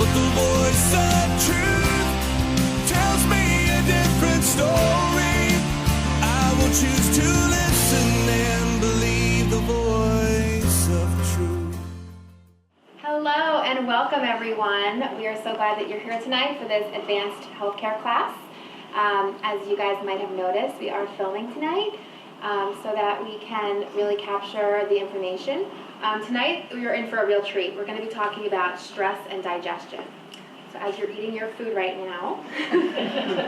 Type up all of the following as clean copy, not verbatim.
but the voice of truth tells me a different story. I will choose to listen and believe the voice of truth. Hello and welcome everyone. We are so glad that you're here tonight for this advanced healthcare class. As you guys might have noticed, we are filming tonight so that we can really capture the information. Tonight we are in for a real treat. We're going to be talking about stress and digestion. So as you're eating your food right now,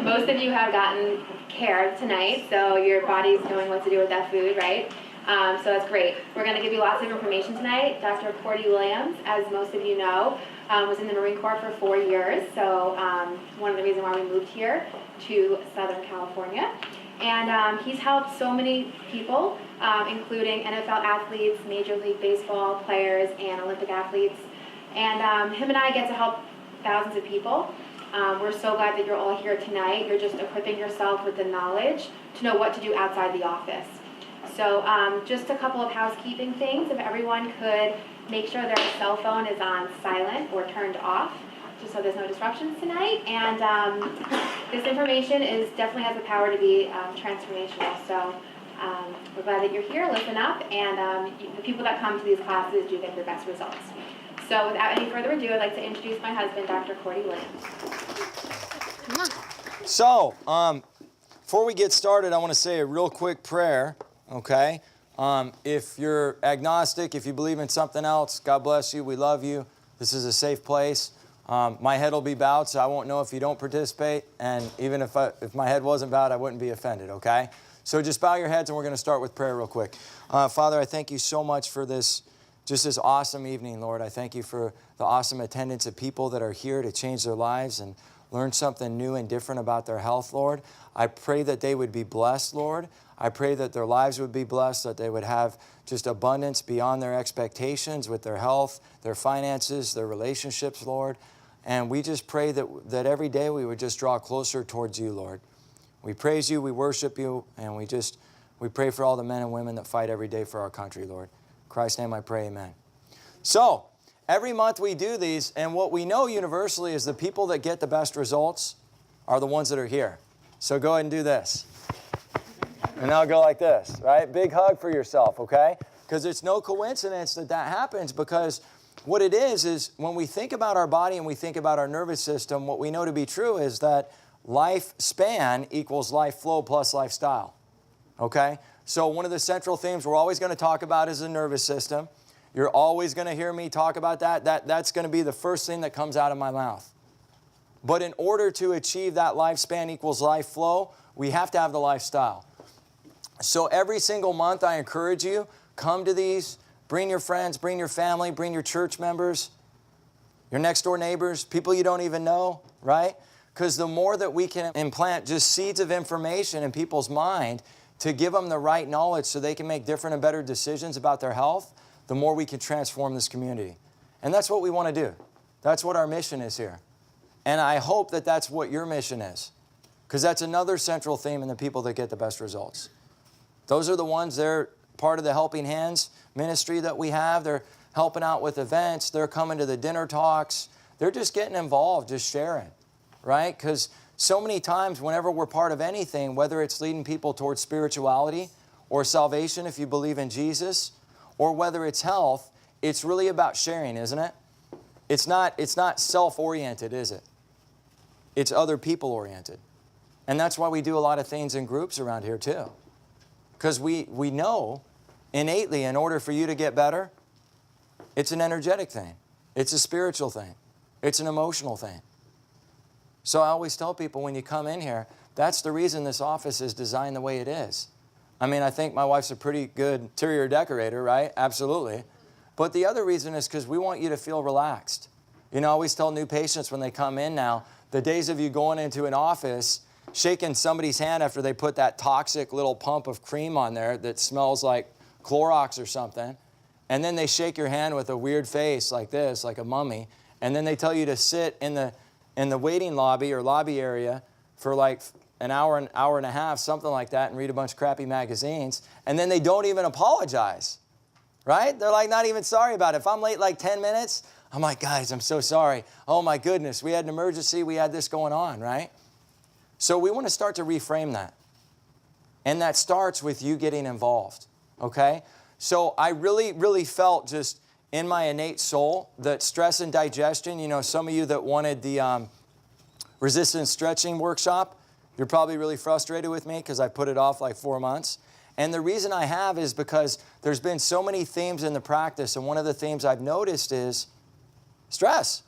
most of you have gotten care tonight, so your body's knowing what to do with that food, right? So that's great. We're going to give you lots of information tonight. Dr. Cordie, as most of you know, was in the Marine Corps for 4 years, so one of the reasons why we moved here to Southern California. And he's helped so many people, including NFL athletes, Major League Baseball players, and Olympic athletes. And him and I get to help thousands of people. We're so glad that you're all here tonight. You're just equipping yourself with the knowledge to know what to do outside the office. So just a couple of housekeeping things. If everyone could make sure their cell phone is on silent or turned off, just so there's no disruptions tonight. And this information definitely has the power to be transformational. So we're glad that you're here. Listen up, and the people that come to these classes do get their best results. So without any further ado, I'd like to introduce my husband, Dr. Cordie Williams. Come on. So before we get started, I want to say a real quick prayer, okay? If you're agnostic, if you believe in something else, God bless you. We love you. This is a safe place. My head will be bowed, so I won't know if you don't participate. And even if my head wasn't bowed, I wouldn't be offended, okay? So just bow your heads, and we're going to start with prayer real quick. Father, I thank you so much for this awesome evening, Lord. I thank you for the awesome attendance of people that are here to change their lives and learn something new and different about their health, Lord. I pray that they would be blessed, Lord. I pray that their lives would be blessed, that they would have just abundance beyond their expectations with their health, their finances, their relationships, Lord. And we just pray that every day we would just draw closer towards you, Lord. We praise you, we worship you, and we pray for all the men and women that fight every day for our country, Lord. In Christ's name I pray, amen. So, every month we do these, and what we know universally is the people that get the best results are the ones that are here. So go ahead and do this. And now go like this, right? Big hug for yourself, okay? Because it's no coincidence that happens, because what it is when we think about our body and we think about our nervous system, what we know to be true is that lifespan equals life flow plus lifestyle, okay? So one of the central themes we're always going to talk about is the nervous system. You're always going to hear me talk about that. That's going to be the first thing that comes out of my mouth. But in order to achieve that lifespan equals life flow, we have to have the lifestyle. So every single month I encourage you, come to these, bring your friends, bring your family, bring your church members, your next door neighbors, people you don't even know, right? Because the more that we can implant just seeds of information in people's mind to give them the right knowledge so they can make different and better decisions about their health, the more we can transform this community. And that's what we want to do. That's what our mission is here. And I hope that that's what your mission is, because that's another central theme in the people that get the best results. Those are the ones, they're part of the Helping Hands ministry that we have. They're helping out with events. They're coming to the dinner talks. They're just getting involved, just sharing, right? Because so many times whenever we're part of anything, whether it's leading people towards spirituality or salvation if you believe in Jesus, or whether it's health, it's really about sharing, isn't it? It's not self-oriented, is it? It's other people-oriented. And that's why we do a lot of things in groups around here too. Because we know innately, in order for you to get better, it's an energetic thing. It's a spiritual thing. It's an emotional thing. So I always tell people when you come in here, that's the reason this office is designed the way it is. I mean, I think my wife's a pretty good interior decorator, right? Absolutely. But the other reason is because we want you to feel relaxed. You know, I always tell new patients when they come in now, the days of you going into an office, shaking somebody's hand after they put that toxic little pump of cream on there that smells like Clorox or something, and then they shake your hand with a weird face like this, like a mummy, and then they tell you to sit in the waiting lobby or lobby area for like an hour and a half, something like that, and read a bunch of crappy magazines, and then they don't even apologize, right? They're like not even sorry about it. If I'm late like 10 minutes, I'm like, guys, I'm so sorry. Oh my goodness, we had an emergency. We had this going on, right? So we want to start to reframe that. And that starts with you getting involved, okay? So I really, really felt just in my innate soul that stress and digestion, you know, some of you that wanted the resistance stretching workshop, you're probably really frustrated with me because I put it off like 4 months. And the reason I have is because there's been so many themes in the practice, and one of the themes I've noticed is stress.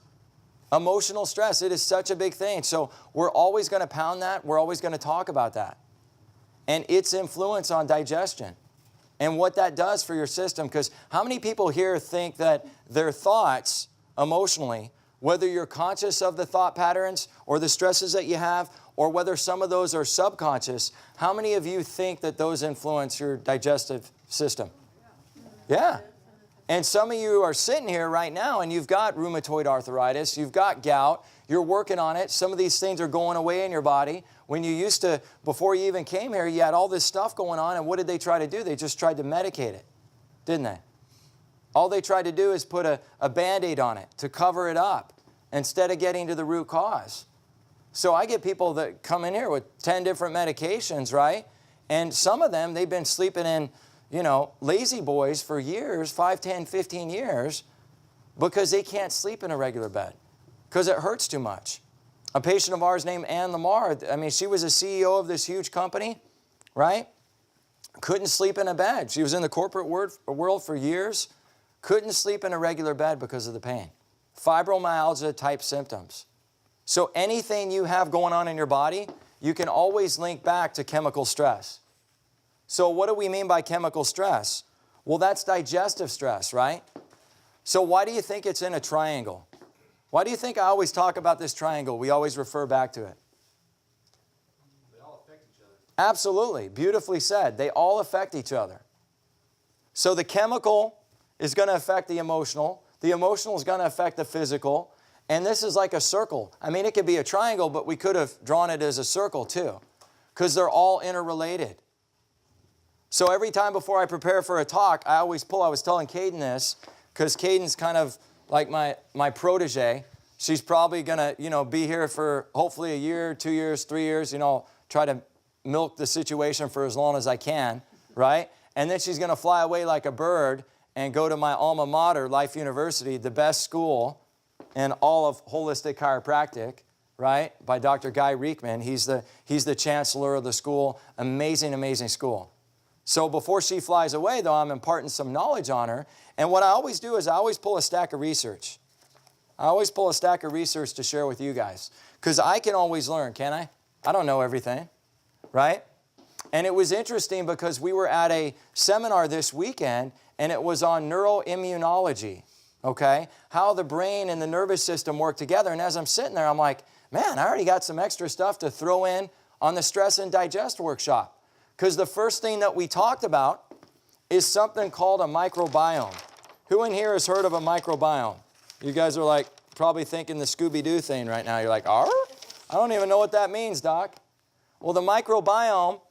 Emotional stress, it is such a big thing. So we're always going to pound that. We're always going to talk about that. And its influence on digestion and what that does for your system. Because how many people here think that their thoughts emotionally, whether you're conscious of the thought patterns or the stresses that you have, or whether some of those are subconscious, how many of you think that those influence your digestive system? Yeah. And some of you are sitting here right now and you've got rheumatoid arthritis, you've got gout, you're working on it. Some of these things are going away in your body. When you used to, before you even came here, you had all this stuff going on, and what did they try to do? They just tried to medicate it, didn't they? All they tried to do is put a Band-Aid on it to cover it up instead of getting to the root cause. So I get people that come in here with 10 different medications, right? And some of them, they've been sleeping in, you know, lazy boys for years, 5, 10, 15 years, because they can't sleep in a regular bed because it hurts too much. A patient of ours named Ann Lamar, I mean, she was a CEO of this huge company, right? Couldn't sleep in a bed. She was in the corporate world for years. Couldn't sleep in a regular bed because of the pain. Fibromyalgia type symptoms. So anything you have going on in your body, you can always link back to chemical stress. So what do we mean by chemical stress? Well, that's digestive stress, right? So why do you think it's in a triangle? Why do you think I always talk about this triangle? We always refer back to it. They all affect each other. Absolutely. Beautifully said. They all affect each other. So the chemical is going to affect the emotional. The emotional is going to affect the physical. And this is like a circle. I mean, it could be a triangle, but we could have drawn it as a circle too, because they're all interrelated. So every time before I prepare for a talk, I always pull. I was telling Caden this, because Caden's kind of like my protege. She's probably going to, you know, be here for hopefully a year, 2 years, 3 years, you know, try to milk the situation for as long as I can, right? And then she's going to fly away like a bird and go to my alma mater, Life University, the best school in all of holistic chiropractic, right? By Dr. Guy Reekman. He's the chancellor of the school. Amazing, amazing school. So before she flies away, though, I'm imparting some knowledge on her. And what I always do is I always pull a stack of research. I always pull a stack of research to share with you guys. Because I can always learn, can't I? I don't know everything, right? And it was interesting because we were at a seminar this weekend, and it was on neuroimmunology, okay? How the brain and the nervous system work together. And as I'm sitting there, I'm like, man, I already got some extra stuff to throw in on the Stress and Digest workshop. Because the first thing that we talked about is something called a microbiome. Who in here has heard of a microbiome? You guys are like probably thinking the Scooby-Doo thing right now. You're like, I don't even know what that means, Doc. Well, the microbiome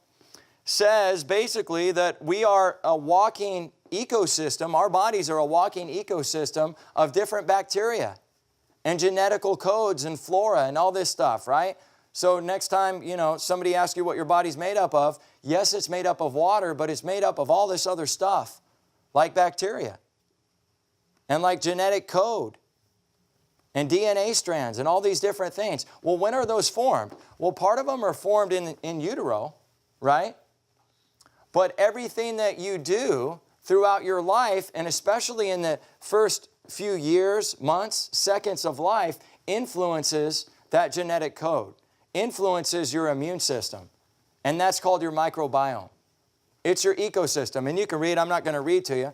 says basically that we are a walking ecosystem. Our bodies are a walking ecosystem of different bacteria and genetical codes and flora and all this stuff, right? So next time, you know, somebody asks you what your body's made up of, yes, it's made up of water, but it's made up of all this other stuff, like bacteria and like genetic code and DNA strands and all these different things. Well, when are those formed? Well, part of them are formed in utero, right? But everything that you do throughout your life, and especially in the first few years, months, seconds of life, influences that genetic code, influences your immune system. And that's called your microbiome. It's your ecosystem. And you can read, I'm not going to read to you.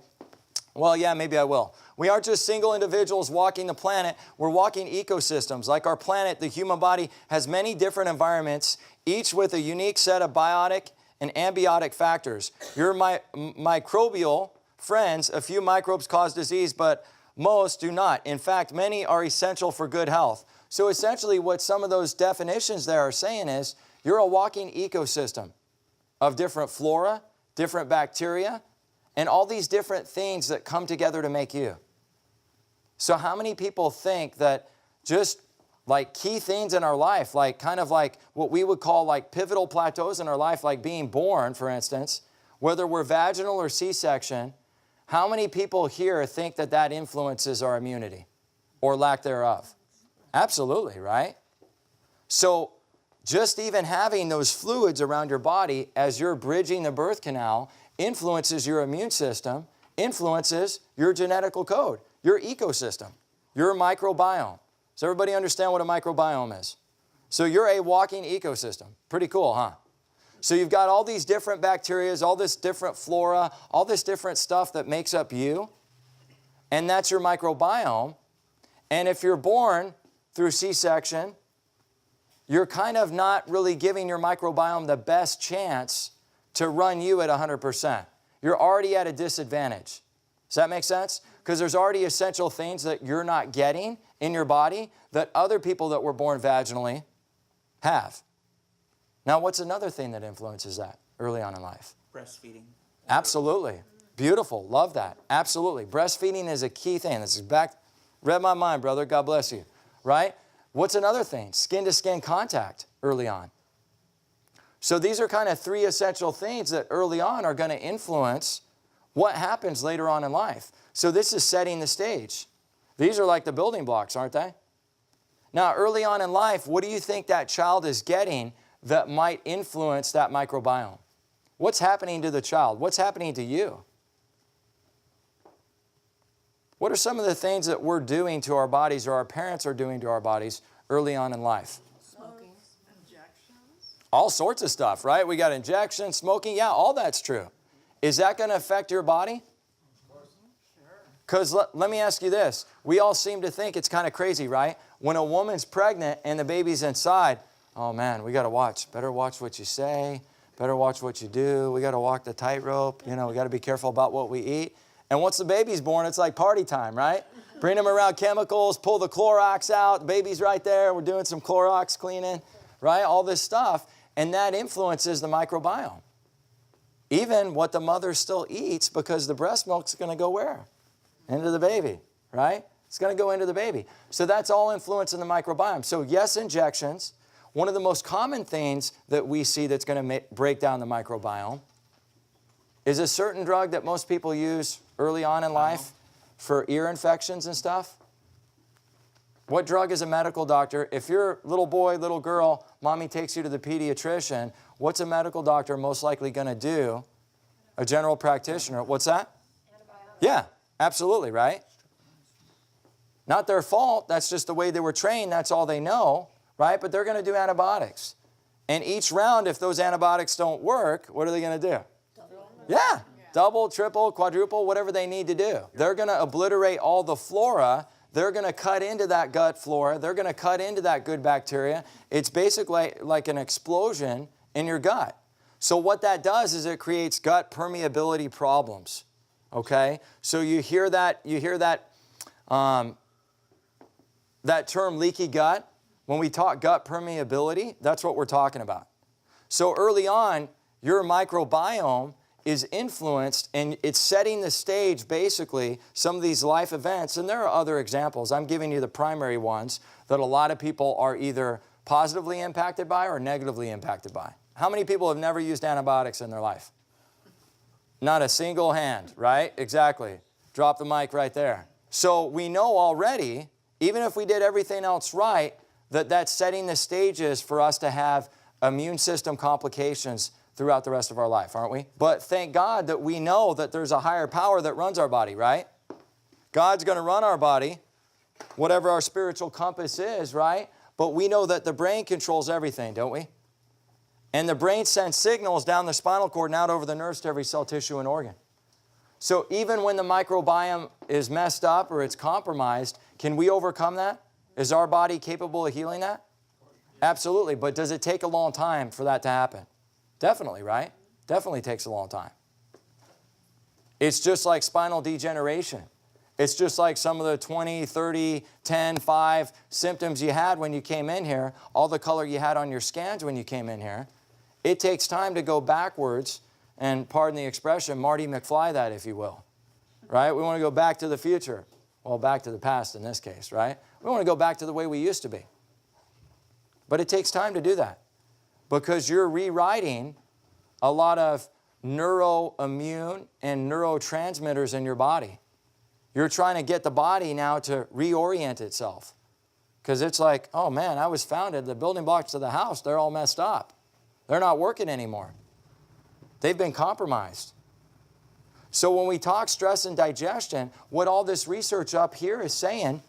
Well, yeah, maybe I will. We aren't just single individuals walking the planet. We're walking ecosystems. Like our planet, the human body has many different environments, each with a unique set of biotic and ambiotic factors. Your microbial friends, a few microbes cause disease, but most do not. In fact, many are essential for good health. So essentially what some of those definitions there are saying is you're a walking ecosystem of different flora, different bacteria, and all these different things that come together to make you. So how many people think that just like key things in our life, like kind of like what we would call like pivotal plateaus in our life, like being born, for instance, whether we're vaginal or C-section, how many people here think that that influences our immunity or lack thereof? Absolutely, right? So just even having those fluids around your body as you're bridging the birth canal influences your immune system, influences your genetical code, your ecosystem, your microbiome. Does everybody understand what a microbiome is? So you're a walking ecosystem. Pretty cool, huh? So you've got all these different bacteria, all this different flora, all this different stuff that makes up you, and that's your microbiome. And if you're born through C-section, you're kind of not really giving your microbiome the best chance to run you at 100%. You're already at a disadvantage. Does that make sense? Because there's already essential things that you're not getting in your body that other people that were born vaginally have. Now, what's another thing that influences that early on in life? Breastfeeding. Absolutely. Beautiful. Love that. Absolutely. Breastfeeding is a key thing. This is read my mind, brother. God bless you. Right? What's another thing? Skin-to-skin contact early on. So these are kind of three essential things that early on are going to influence what happens later on in life. So this is setting the stage. These are like the building blocks, aren't they? Now, early on in life, what do you think that child is getting that might influence that microbiome? What's happening to the child? What's happening to you? What are some of the things that we're doing to our bodies or our parents are doing to our bodies early on in life? Smoking. Injections. All sorts of stuff, right? We got injections, smoking. Yeah, all that's true. Is that going to affect your body? Because let me ask you this. We all seem to think it's kind of crazy, right? When a woman's pregnant and the baby's inside, oh man, we got to watch. Better watch what you say. Better watch what you do. We got to walk the tightrope. You know, we got to be careful about what we eat. And once the baby's born, it's like party time, right? Bring them around chemicals, pull the Clorox out. The baby's right there. We're doing some Clorox cleaning, right? All this stuff. And that influences the microbiome. Even what the mother still eats, because the breast milk's going to go where? Into the baby, right? It's going to go into the baby. So that's all influencing the microbiome. So yes, injections. One of the most common things that we see that's going to break down the microbiome is a certain drug that most people use early on in life for ear infections and stuff. What drug is a medical doctor? If you're little boy, little girl, mommy takes you to the pediatrician, what's a medical doctor most likely going to do? A general practitioner. What's that? Antibiotics. Yeah, absolutely, right? Not their fault. That's just the way they were trained. That's all they know, right? But they're going to do antibiotics. And each round, if those antibiotics don't work, what are they going to do? Yeah, double, triple, quadruple, whatever they need to do. They're going to obliterate all the flora. They're going to cut into that gut flora. They're going to cut into that good bacteria. It's basically like an explosion in your gut. So what that does is it creates gut permeability problems. Okay? So you hear that term leaky gut. When we talk gut permeability, that's what we're talking about. So early on, your microbiome is influenced, and it's setting the stage, basically, some of these life events. And there are other examples. I'm giving you the primary ones that a lot of people are either positively impacted by or negatively impacted by. How many people have never used antibiotics in their life? Not a single hand, right? Exactly. Drop the mic right there. So we know already, even if we did everything else right, that that's setting the stages for us to have immune system complications throughout the rest of our life, aren't we? But thank God that we know that there's a higher power that runs our body, right? God's going to run our body, whatever our spiritual compass is, right? But we know that the brain controls everything, don't we? And the brain sends signals down the spinal cord and out over the nerves to every cell, tissue, and organ. So even when the microbiome is messed up or it's compromised, can we overcome that? Is our body capable of healing that? Absolutely. But does it take a long time for that to happen? Definitely, right? Definitely takes a long time. It's just like spinal degeneration. It's just like some of the 20, 30, 10, 5 symptoms you had when you came in here, all the color you had on your scans when you came in here. It takes time to go backwards and, pardon the expression, Marty McFly that, if you will. Right? We want to go back to the future. Well, back to the past in this case, right? We want to go back to the way we used to be. But it takes time to do that because you're rewriting a lot of neuroimmune and neurotransmitters in your body. You're trying to get the body now to reorient itself. Because it's like, oh man, I was founded, the building blocks of the house, they're all messed up. They're not working anymore. They've been compromised. So when we talk stress and digestion, what all this research up here is saying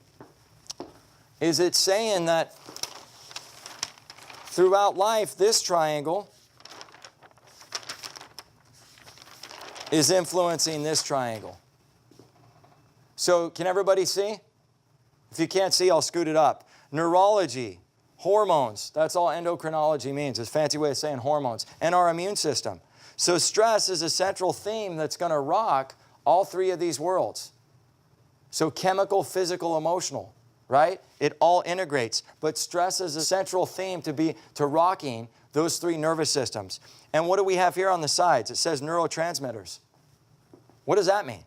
is it's saying that throughout life, this triangle is influencing this triangle. So can everybody see? If you can't see, I'll scoot it up. Neurology, hormones, that's all endocrinology means. It's a fancy way of saying hormones. And our immune system. So stress is a central theme that's going to rock all three of these worlds. So chemical, physical, emotional, right? It all integrates. But stress is a central theme to rocking those three nervous systems. And what do we have here on the sides? It says neurotransmitters. What does that mean?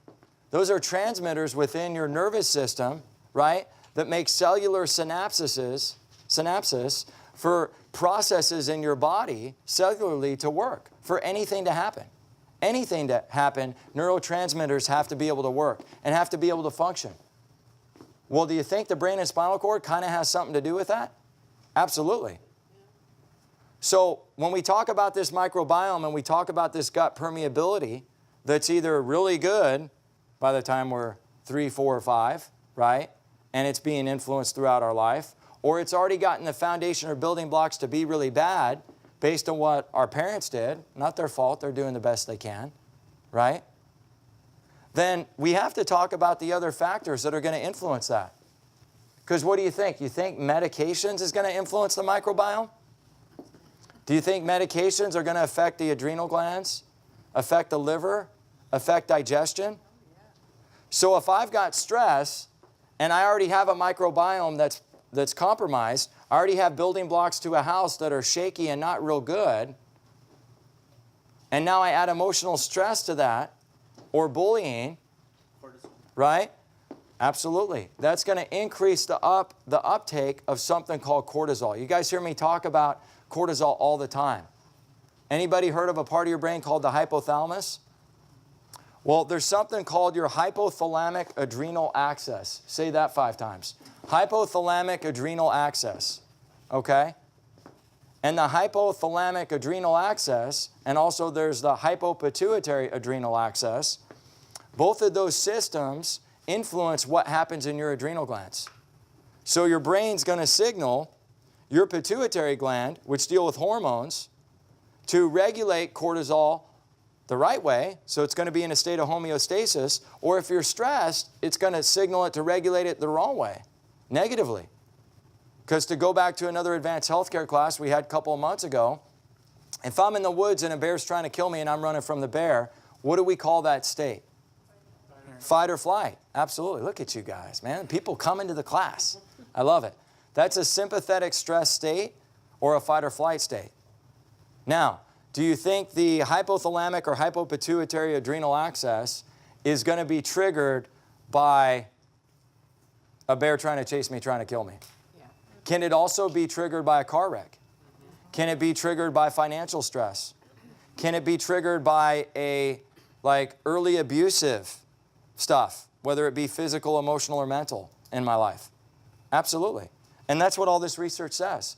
Those are transmitters within your nervous system, right, that make cellular synapses for processes in your body cellularly to work, for anything to happen. Anything to happen, neurotransmitters have to be able to work and have to be able to function. Well, do you think the brain and spinal cord kind of has something to do with that? Absolutely. So when we talk about this microbiome and we talk about this gut permeability that's either really good by the time we're 3, 4, or 5, right? And it's being influenced throughout our life, or it's already gotten the foundation or building blocks to be really bad based on what our parents did, not their fault, they're doing the best they can, right? Then we have to talk about the other factors that are going to influence that. Because what do you think? You think medications is going to influence the microbiome? Do you think medications are going to affect the adrenal glands, affect the liver, affect digestion? So if I've got stress and I already have a microbiome that's compromised, I already have building blocks to a house that are shaky and not real good, and now I add emotional stress to that, or bullying, right? Absolutely. That's going to increase the uptake of something called cortisol. You guys hear me talk about cortisol all the time. Anybody heard of a part of your brain called the hypothalamus? Well, there's something called your hypothalamic adrenal axis. Say that 5 times. Hypothalamic adrenal axis, okay? And the hypothalamic adrenal axis, and also there's the hypopituitary adrenal axis, both of those systems influence what happens in your adrenal glands. So your brain's going to signal your pituitary gland, which deal with hormones, to regulate cortisol the right way, so it's going to be in a state of homeostasis, or if you're stressed, it's going to signal it to regulate it the wrong way, negatively. Because to go back to another advanced healthcare class we had a couple of months ago, if I'm in the woods and a bear's trying to kill me and I'm running from the bear, what do we call that state? Fight or flight. Absolutely. Look at you guys, man. People come into the class. I love it. That's a sympathetic stress state or a fight or flight state. Now, do you think the hypothalamic or hypopituitary adrenal axis is going to be triggered by a bear trying to chase me, trying to kill me? Yeah. Can it also be triggered by a car wreck? Can it be triggered by financial stress? Can it be triggered by early abusive stuff, whether it be physical, emotional, or mental in my life? Absolutely. And that's what all this research says.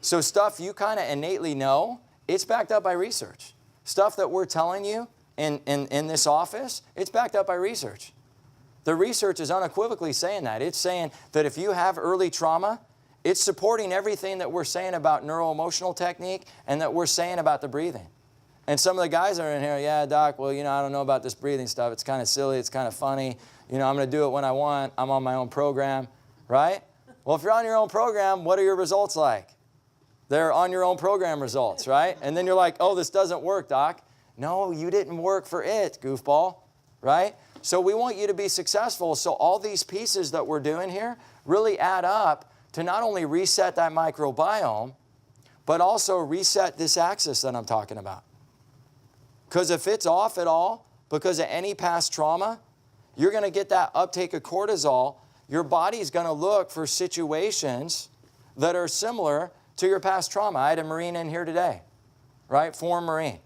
So stuff you kind of innately know, it's backed up by research. Stuff that we're telling you in this office, it's backed up by research. The research is unequivocally saying that. It's saying that if you have early trauma, it's supporting everything that we're saying about neuroemotional technique and that we're saying about the breathing. And some of the guys are in here, yeah, doc, well, I don't know about this breathing stuff. It's kind of silly. It's kind of funny. I'm going to do it when I want. I'm on my own program, right? Well, if you're on your own program, what are your results like? They're on your own program results, right? And then you're like, oh, this doesn't work, doc. No, you didn't work for it, goofball, right? So we want you to be successful. So all these pieces that we're doing here really add up to not only reset that microbiome, but also reset this axis that I'm talking about. Because if it's off at all, because of any past trauma, you're going to get that uptake of cortisol. Your body's going to look for situations that are similar to your past trauma. I had a Marine in here today, right? Former Marine.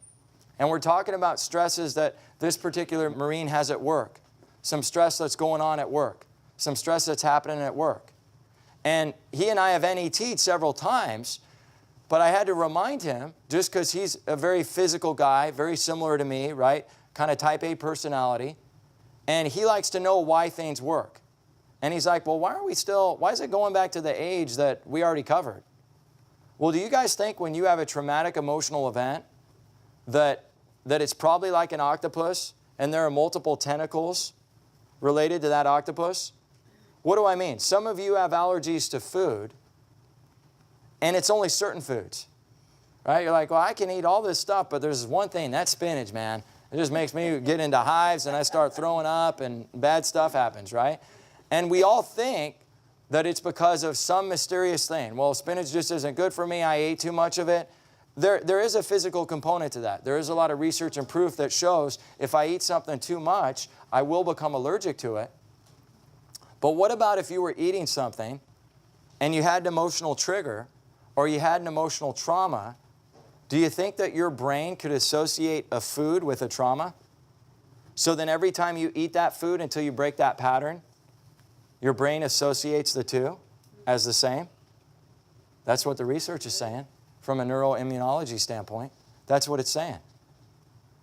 And we're talking about stresses that this particular Marine has at work. Some stress that's going on at work. Some stress that's happening at work. And he and I have NET'd several times, but I had to remind him, just because he's a very physical guy, very similar to me, right? Kind of type A personality. And he likes to know why things work. And he's like, well, why is it going back to the age that we already covered? Well, do you guys think when you have a traumatic emotional event that it's probably like an octopus and there are multiple tentacles related to that octopus? What do I mean? Some of you have allergies to food, and it's only certain foods, right? You're like, well, I can eat all this stuff, but there's one thing, that's spinach, man. It just makes me get into hives, and I start throwing up, and bad stuff happens, right? And we all think that it's because of some mysterious thing. Well, spinach just isn't good for me. I ate too much of it. There is a physical component to that. There is a lot of research and proof that shows if I eat something too much, I will become allergic to it. But what about if you were eating something and you had an emotional trigger or you had an emotional trauma? Do you think that your brain could associate a food with a trauma? So then every time you eat that food until you break that pattern, your brain associates the two as the same? That's what the research is saying from a neuroimmunology standpoint. That's what it's saying.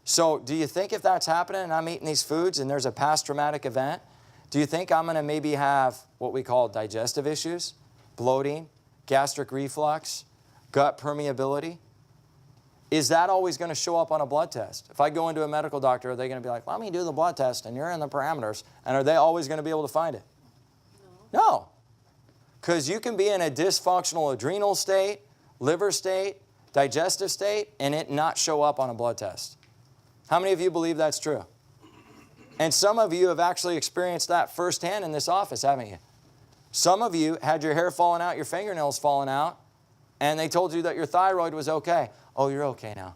So do you think if that's happening and I'm eating these foods and there's a past traumatic event, do you think I'm going to maybe have what we call digestive issues, bloating, gastric reflux, gut permeability? Is that always going to show up on a blood test? If I go into a medical doctor, are they going to be like, let me do the blood test and you're in the parameters, and are they always going to be able to find it? No. Because you can be in a dysfunctional adrenal state, liver state, digestive state, and it not show up on a blood test. How many of you believe that's true? And some of you have actually experienced that firsthand in this office, haven't you? Some of you had your hair falling out, your fingernails falling out, and they told you that your thyroid was okay. Oh, you're okay now.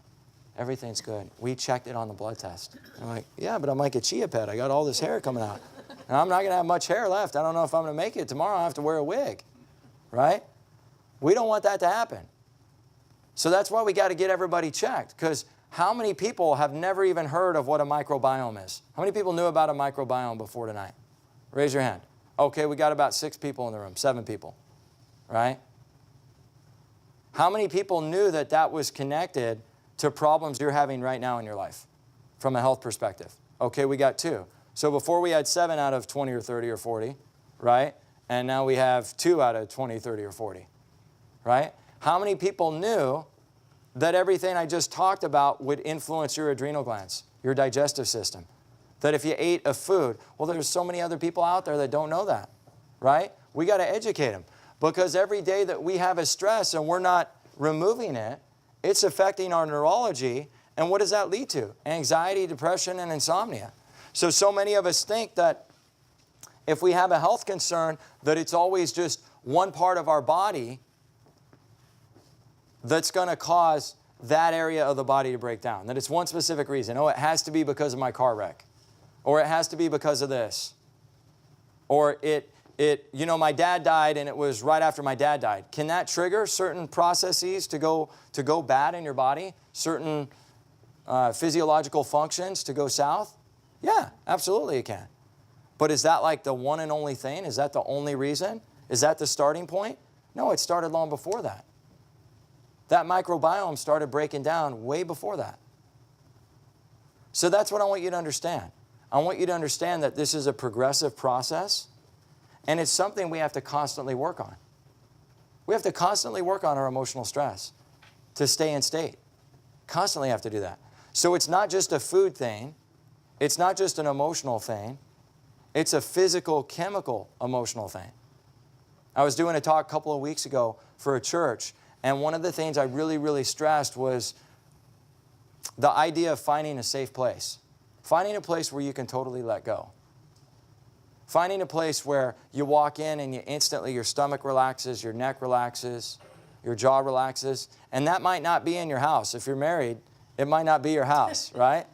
Everything's good. We checked it on the blood test. I'm like, yeah, but I'm like a chia pet. I got all this hair coming out. And I'm not going to have much hair left. I don't know if I'm going to make it. Tomorrow I have to wear a wig, right? We don't want that to happen. So that's why we got to get everybody checked, because how many people have never even heard of what a microbiome is? How many people knew about a microbiome before tonight? Raise your hand. Okay, we got about 6 people in the room, 7 people, right? How many people knew that that was connected to problems you're having right now in your life from a health perspective? Okay, we got 2. So before we had 7 out of 20 or 30 or 40, right? And now we have 2 out of 20, 30 or 40, right? How many people knew that everything I just talked about would influence your adrenal glands, your digestive system? That if you ate a food, well, there's so many other people out there that don't know that, right? We got to educate them, because every day that we have a stress and we're not removing it, it's affecting our neurology. And what does that lead to? Anxiety, depression, and insomnia. So many of us think that if we have a health concern, that it's always just one part of our body that's going to cause that area of the body to break down. That it's one specific reason. Oh, it has to be because of my car wreck. Or it has to be because of this. Or my dad died and it was right after my dad died. Can that trigger certain processes to go bad in your body? Certain physiological functions to go south? Yeah, absolutely it can. But is that like the one and only thing? Is that the only reason? Is that the starting point? No, it started long before that. That microbiome started breaking down way before that. So that's what I want you to understand. I want you to understand that this is a progressive process, and it's something we have to constantly work on. We have to constantly work on our emotional stress to stay in state. Constantly have to do that. So it's not just a food thing. It's not just an emotional thing. It's a physical, chemical, emotional thing. I was doing a talk a couple of weeks ago for a church, and one of the things I really, really stressed was the idea of finding a safe place. Finding a place where you can totally let go. Finding a place where you walk in and you instantly, your stomach relaxes, your neck relaxes, your jaw relaxes. And that might not be in your house. If you're married, it might not be your house, right?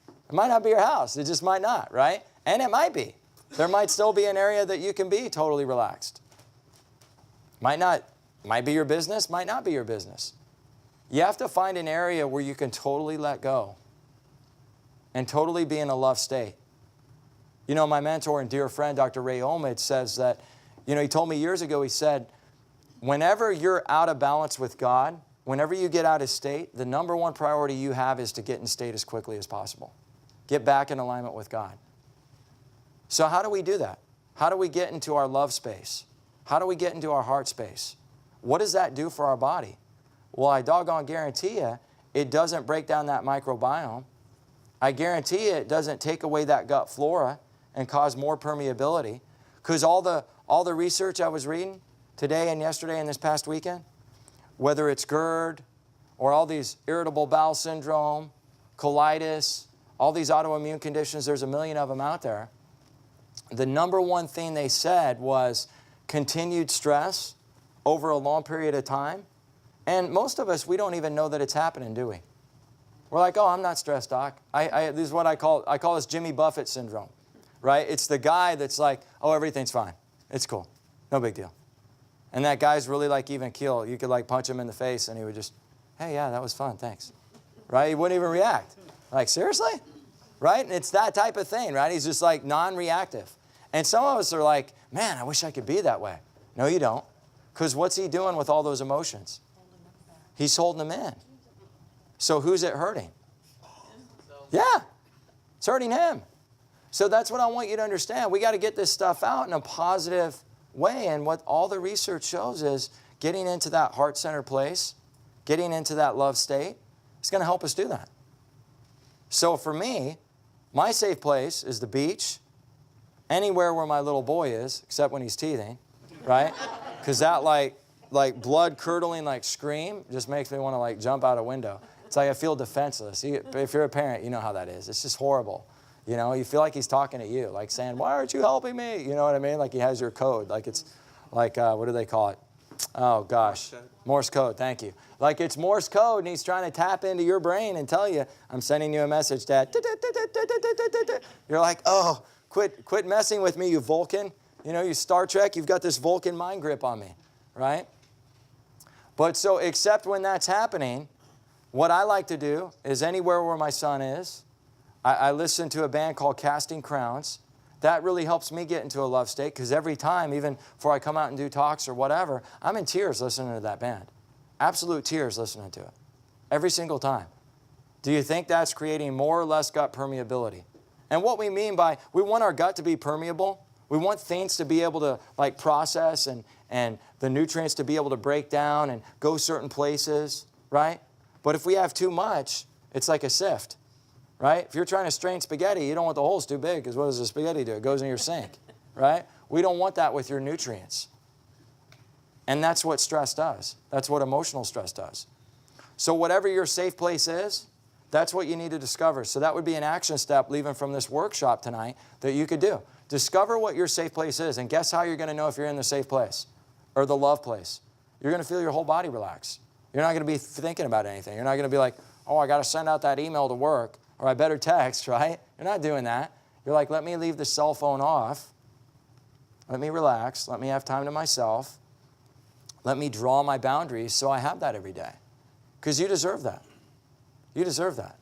It might not be your house. It just might not, right? And it might be. There might still be an area that you can be totally relaxed. Might be your business, might not be your business. You have to find an area where you can totally let go and totally be in a love state. You know, my mentor and dear friend, Dr. Ray Olmid, says that, you know, he told me years ago, he said, whenever you're out of balance with God, whenever you get out of state, the number one priority you have is to get in state as quickly as possible. Get back in alignment with God. So how do we do that? How do we get into our love space? How do we get into our heart space? What does that do for our body? Well, I doggone guarantee you, it doesn't break down that microbiome. I guarantee you, it doesn't take away that gut flora and cause more permeability. Because all the research I was reading today and yesterday and this past weekend, whether it's GERD or all these irritable bowel syndrome, colitis, all these autoimmune conditions, there's a million of them out there. The number one thing they said was continued stress over a long period of time. And most of us, we don't even know that it's happening, do we? We're like, oh, I'm not stressed, doc. This is what I call this Jimmy Buffett syndrome, right? It's the guy that's like, oh, everything's fine. It's cool. No big deal. And that guy's really like even keel. You could like punch him in the face and he would just, hey, yeah, that was fun, thanks. Right? He wouldn't even react. Like, seriously? Right? And it's that type of thing, right? He's just like non-reactive. And some of us are like, man, I wish I could be that way. No, you don't. Because what's he doing with all those emotions? He's holding them in. So who's it hurting? Yeah, it's hurting him. So that's what I want you to understand. We got to get this stuff out in a positive way. And what all the research shows is getting into that heart-centered place, getting into that love state, it's going to help us do that. So for me, my safe place is the beach, anywhere where my little boy is, except when he's teething, right? Because that like blood-curdling like scream just makes me want to like jump out a window. It's like I feel defenseless. If you're a parent, you know how that is. It's just horrible. You know, you feel like he's talking to you, like saying, why aren't you helping me? You know what I mean? Like he has your code. Like it's like, what do they call it? Oh, gosh. Morse code, thank you. Like it's Morse code, and he's trying to tap into your brain and tell you, I'm sending you a message, Dad. You're like, oh, quit messing with me, you Vulcan. You know, you Star Trek, you've got this Vulcan mind grip on me, right? But so, except when that's happening, what I like to do is anywhere where my son is, I listen to a band called Casting Crowns. That really helps me get into a love state because every time, even before I come out and do talks or whatever, I'm in tears listening to that band. Absolute tears listening to it. Every single time. Do you think that's creating more or less gut permeability? And what we mean by, we want our gut to be permeable. We want things to be able to like process and the nutrients to be able to break down and go certain places, right? But if we have too much, it's like a sift. Right? If you're trying to strain spaghetti, you don't want the holes too big because what does the spaghetti do? It goes in your sink, right? We don't want that with your nutrients. And that's what stress does. That's what emotional stress does. So whatever your safe place is, that's what you need to discover. So that would be an action step leaving from this workshop tonight that you could do. Discover what your safe place is, and guess how you're going to know if you're in the safe place or the love place? You're going to feel your whole body relax. You're not going to be thinking about anything. You're not going to be like, oh, I got to send out that email to work. Or I better text, right? You're not doing that. You're like, let me leave the cell phone off. Let me relax. Let me have time to myself. Let me draw my boundaries so I have that every day. Because you deserve that. You deserve that.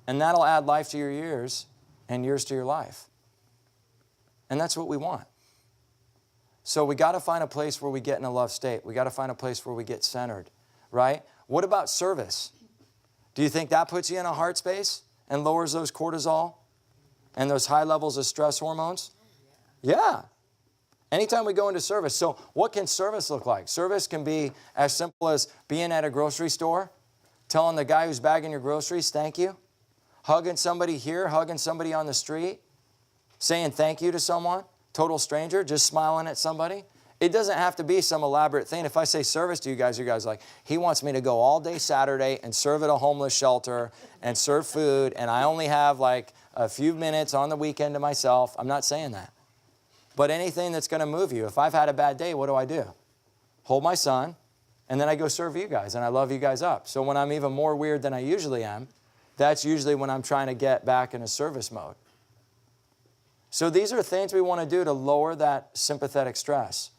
And that'll add life to your years and years to your life. And that's what we want. So we got to find a place where we get in a love state. We got to find a place where we get centered, right? What about service? Do you think that puts you in a heart space? And lowers those cortisol and those high levels of stress hormones? Yeah. Anytime we go into service. So what can service look like? Service can be as simple as being at a grocery store, telling the guy who's bagging your groceries, thank you. Hugging somebody here, hugging somebody on the street, saying thank you to someone, total stranger, just smiling at somebody. It doesn't have to be some elaborate thing. If I say service to you guys are like, he wants me to go all day Saturday and serve at a homeless shelter and serve food, and I only have like a few minutes on the weekend to myself. I'm not saying that. But anything that's going to move you. If I've had a bad day, what do? Hold my son, and then I go serve you guys, and I love you guys up. So when I'm even more weird than I usually am, that's usually when I'm trying to get back in a service mode. So these are things we want to do to lower that sympathetic stress.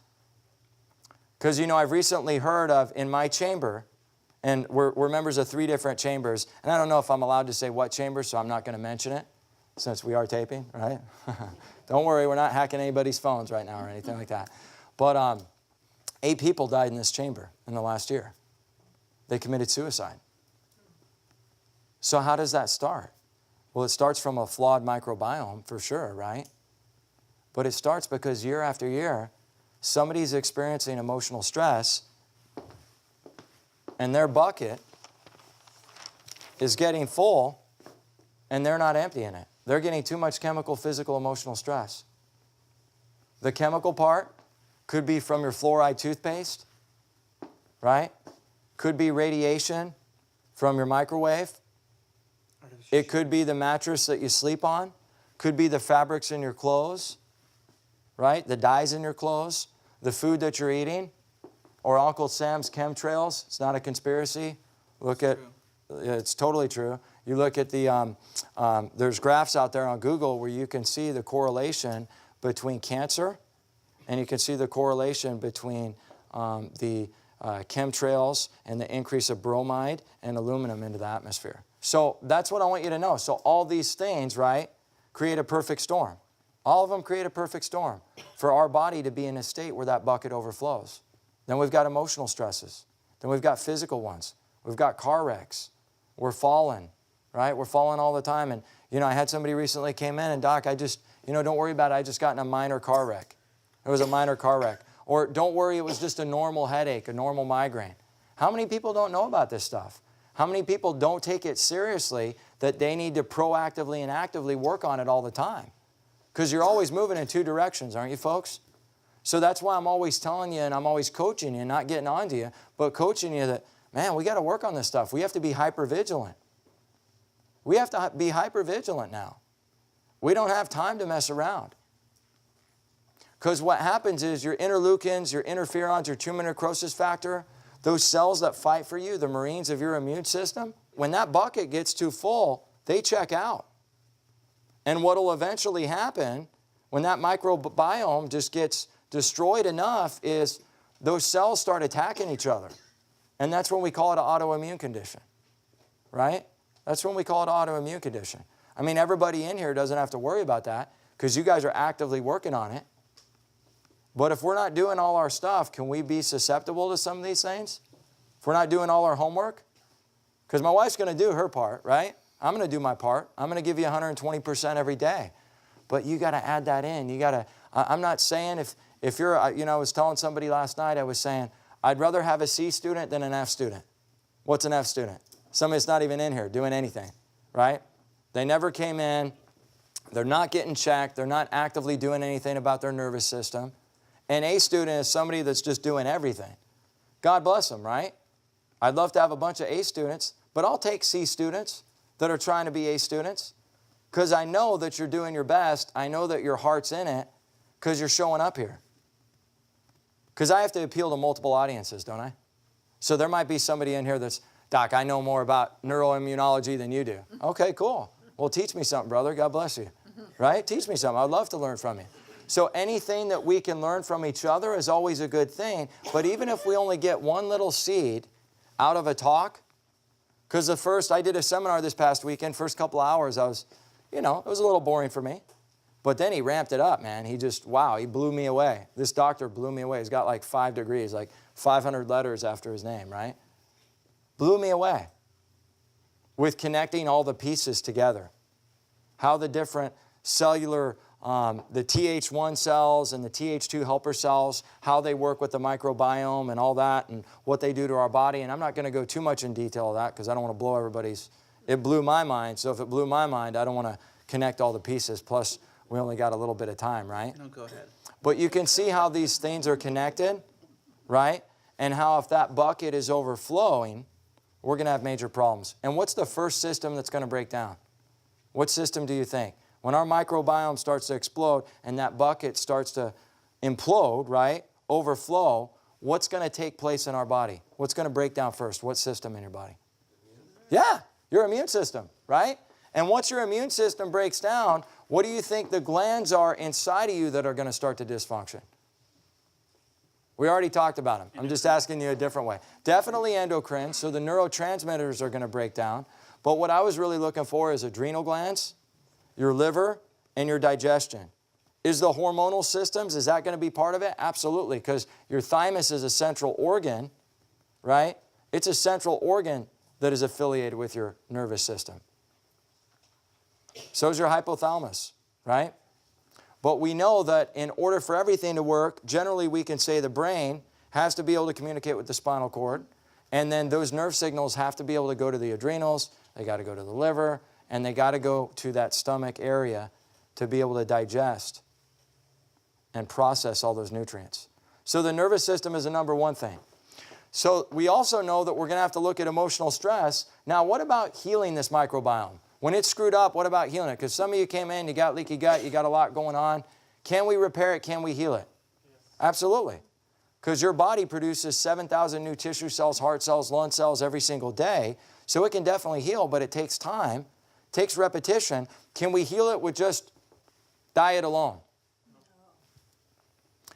Because, you know, I've recently heard of in my chamber, and we're members of 3 different chambers, and I don't know if I'm allowed to say what chamber, so I'm not going to mention it, since we are taping, right? Don't worry, we're not hacking anybody's phones right now or anything like that. But 8 people died in this chamber in the last year. They committed suicide. So how does that start? Well, it starts from a flawed microbiome, for sure, right? But it starts because year after year, somebody's experiencing emotional stress, and their bucket is getting full, and they're not emptying it. They're getting too much chemical, physical, emotional stress. The chemical part could be from your fluoride toothpaste, right? Could be radiation from your microwave. It could be the mattress that you sleep on. Could be the fabrics in your clothes, right? The dyes in your clothes, the food that you're eating, or Uncle Sam's chemtrails. It's not a conspiracy. Look at, it's totally true. You look at the, there's graphs out there on Google where you can see the correlation between cancer, and you can see the correlation between the chemtrails and the increase of bromide and aluminum into the atmosphere. So that's what I want you to know. So all these things, right, create a perfect storm. All of them create a perfect storm for our body to be in a state where that bucket overflows. Then we've got emotional stresses. Then we've got physical ones. We've got car wrecks. We're falling, right? We're falling all the time. And, you know, I had somebody recently came in and, Doc, I just, you know, don't worry about it. I just got in a minor car wreck. It was a minor car wreck. Or don't worry, it was just a normal headache, a normal migraine. How many people don't know about this stuff? How many people don't take it seriously that they need to proactively and actively work on it all the time? Because you're always moving in 2 directions, aren't you, folks? So that's why I'm always telling you and I'm always coaching you, not getting on to you, but coaching you that, man, we got to work on this stuff. We have to be hyper-vigilant. We have to be hyper-vigilant now. We don't have time to mess around. Because what happens is your interleukins, your interferons, your tumor necrosis factor, those cells that fight for you, the Marines of your immune system, when that bucket gets too full, they check out. And what will eventually happen when that microbiome just gets destroyed enough is those cells start attacking each other. And that's when we call it an autoimmune condition, right? That's when we call it an autoimmune condition. I mean, everybody in here doesn't have to worry about that because you guys are actively working on it. But if we're not doing all our stuff, can we be susceptible to some of these things? If we're not doing all our homework? Because my wife's going to do her part, right? I'm going to do my part. I'm going to give you 120% every day. But you got to add that in. You got to, I'm not saying if you're, you know, I was telling somebody last night, I was saying, I'd rather have a C student than an F student. What's an F student? Somebody that's not even in here doing anything, right? They never came in. They're not getting checked. They're not actively doing anything about their nervous system. An A student is somebody that's just doing everything. God bless them, right? I'd love to have a bunch of A students, but I'll take C students that are trying to be A students because I know that you're doing your best. I know that your heart's in it because you're showing up here. Because I have to appeal to multiple audiences, don't I? So there might be somebody in here that's, Doc, I know more about neuroimmunology than you do. Okay, cool. Well, teach me something, brother. God bless you. Right? Teach me something. I'd love to learn from you. So anything that we can learn from each other is always a good thing. But even if we only get one little seed out of a talk, because I did a seminar this past weekend, first couple hours, I was, you know, it was a little boring for me. But then he ramped it up, man. He just, wow, he blew me away. This doctor blew me away. He's got like 5 degrees, like 500 letters after his name, right? Blew me away with connecting all the pieces together. How the different cellular the Th1 cells and the Th2 helper cells, how they work with the microbiome and all that and what they do to our body. And I'm not going to go too much in detail of that because I don't want to blow everybody's. It blew my mind. So if it blew my mind, I don't want to connect all the pieces. Plus, we only got a little bit of time, right? No, go ahead. But you can see how these things are connected, right? And how if that bucket is overflowing, we're going to have major problems. And what's the first system that's going to break down? What system do you think? When our microbiome starts to explode and that bucket starts to implode, right, overflow, what's going to take place in our body? What's going to break down first? What system in your body? Yeah, your immune system, right? And once your immune system breaks down, What do you think the glands are inside of you that are going to start to dysfunction? We already talked about them. I'm just asking you a different way. Definitely endocrine, so the neurotransmitters are going to break down. But what I was really looking for is adrenal glands, your liver, and your digestion. Is the hormonal systems, is that going to be part of it? Absolutely, because your thymus is a central organ, right? It's a central organ that is affiliated with your nervous system. So is your hypothalamus, right? But we know that in order for everything to work, generally we can say the brain has to be able to communicate with the spinal cord, and then those nerve signals have to be able to go to the adrenals, they got to go to the liver, and they got to go to that stomach area to be able to digest and process all those nutrients. So the nervous system is the number one thing. So we also know that we're going to have to look at emotional stress. Now, what about healing this microbiome? When it's screwed up, what about healing it? Because some of you came in, you got leaky gut, you got a lot going on. Can we repair it? Can we heal it? Yes. Absolutely. Because your body produces 7,000 new tissue cells, heart cells, lung cells every single day. So it can definitely heal, but it takes time, takes repetition. Can we heal it with just diet alone?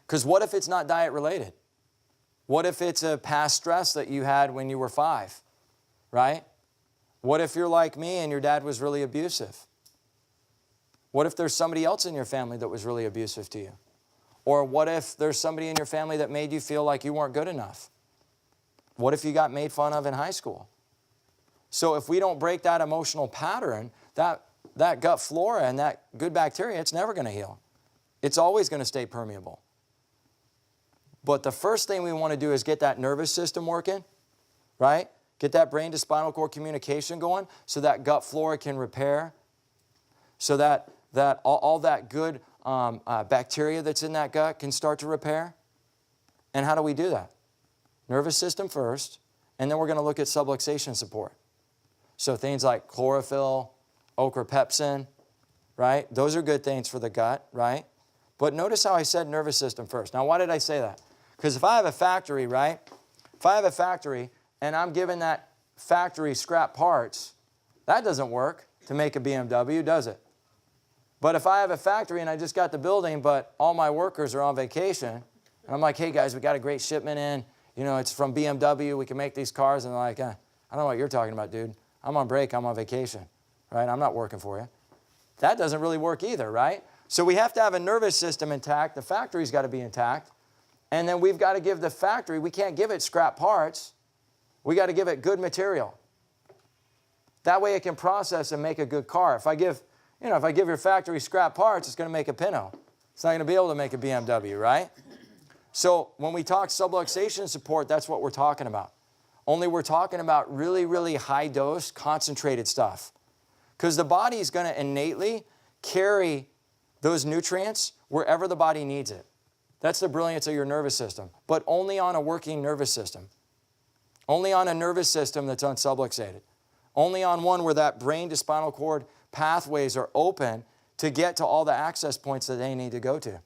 Because what if it's not diet related? What if it's a past stress that you had when you were 5, right? What if you're like me and your dad was really abusive? What if there's somebody else in your family that was really abusive to you? Or what if there's somebody in your family that made you feel like you weren't good enough? What if you got made fun of in high school? So if we don't break that emotional pattern, that gut flora and that good bacteria, it's never going to heal. It's always going to stay permeable. But the first thing we want to do is get that nervous system working, right? Get that brain to spinal cord communication going so that gut flora can repair, so that all that good bacteria that's in that gut can start to repair. And how do we do that? Nervous system first, and then we're going to look at subluxation support. So things like chlorophyll, ochrapepsin, right? Those are good things for the gut, right? But notice how I said nervous system first. Now, why did I say that? Because if I have a factory, right? If I have a factory and I'm giving that factory scrap parts, that doesn't work to make a BMW, does it? But if I have a factory and I just got the building, but all my workers are on vacation, and I'm like, hey guys, we got a great shipment in, you know, it's from BMW, we can make these cars, and they're like, I don't know what you're talking about, dude. I'm on break, I'm on vacation, right? I'm not working for you. That doesn't really work either, right? So we have to have a nervous system intact, the factory's got to be intact, and then we've got to give the factory, we can't give it scrap parts, we got to give it good material. That way it can process and make a good car. If I give your factory scrap parts, it's going to make a Pinto. It's not going to be able to make a BMW, right? So when we talk subluxation support, that's what we're talking about. Only we're talking about really, really high dose, concentrated stuff. Because the body is going to innately carry those nutrients wherever the body needs it. That's the brilliance of your nervous system, but only on a working nervous system. Only on a nervous system that's unsubluxated. Only on one where that brain to spinal cord pathways are open to get to all the access points that they need to go to.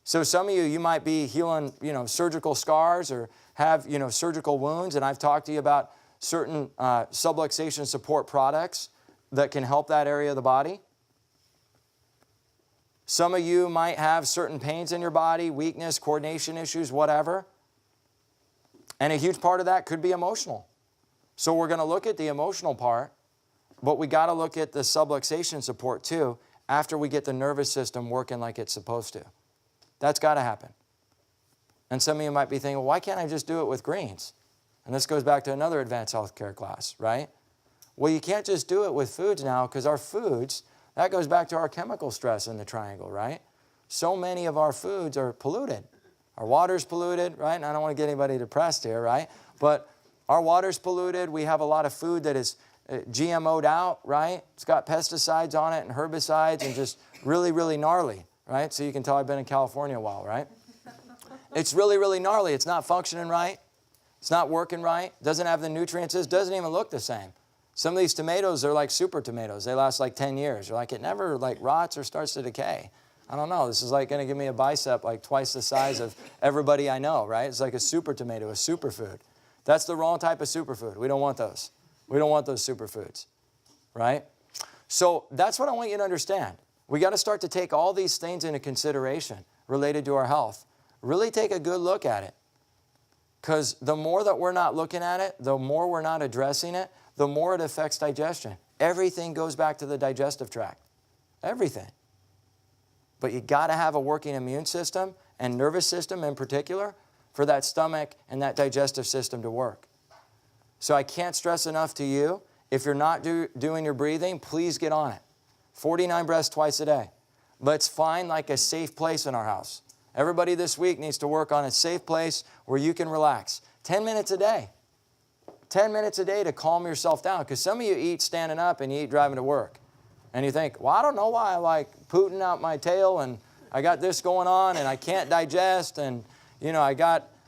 So some of you might be healing, surgical scars or have, surgical wounds, and I've talked to you about certain subluxation support products that can help that area of the body. Some of you might have certain pains in your body, weakness, coordination issues, whatever. And a huge part of that could be emotional. So we're going to look at the emotional part, but we got to look at the subluxation support too after we get the nervous system working like it's supposed to. That's got to happen. And some of you might be thinking, well, why can't I just do it with greens? And this goes back to another advanced healthcare class, right? Well, you can't just do it with foods now because our foods, that goes back to our chemical stress in the triangle, right? So many of our foods are polluted. Our water's polluted, right? And I don't want to get anybody depressed here, right? But our water's polluted. We have a lot of food that is GMO'd out, right? It's got pesticides on it and herbicides and just really, really gnarly, right? So you can tell I've been in California a while, right? It's really, really gnarly. It's not functioning right. It's not working right. Doesn't have the nutrients. It doesn't even look the same. Some of these tomatoes are like super tomatoes. They last like 10 years. You're like, it never like rots or starts to decay. I don't know. This is like going to give me a bicep like twice the size of everybody I know, right? It's like a super tomato, a superfood. That's the wrong type of superfood. We don't want those. We don't want those superfoods, right? So that's what I want you to understand. We got to start to take all these things into consideration related to our health. Really take a good look at it. Because the more that we're not looking at it, the more we're not addressing it, the more it affects digestion. Everything goes back to the digestive tract. Everything. But you got to have a working immune system and nervous system in particular for that stomach and that digestive system to work. So I can't stress enough to you, if you're not doing your breathing, please get on it. 49 breaths twice a day. Let's find like a safe place in our house. Everybody this week needs to work on a safe place where you can relax. 10 minutes a day. 10 minutes a day to calm yourself down. Because some of you eat standing up and you eat driving to work. And you think, well, I don't know why I like pooting out my tail and I got this going on and I can't digest and, you know,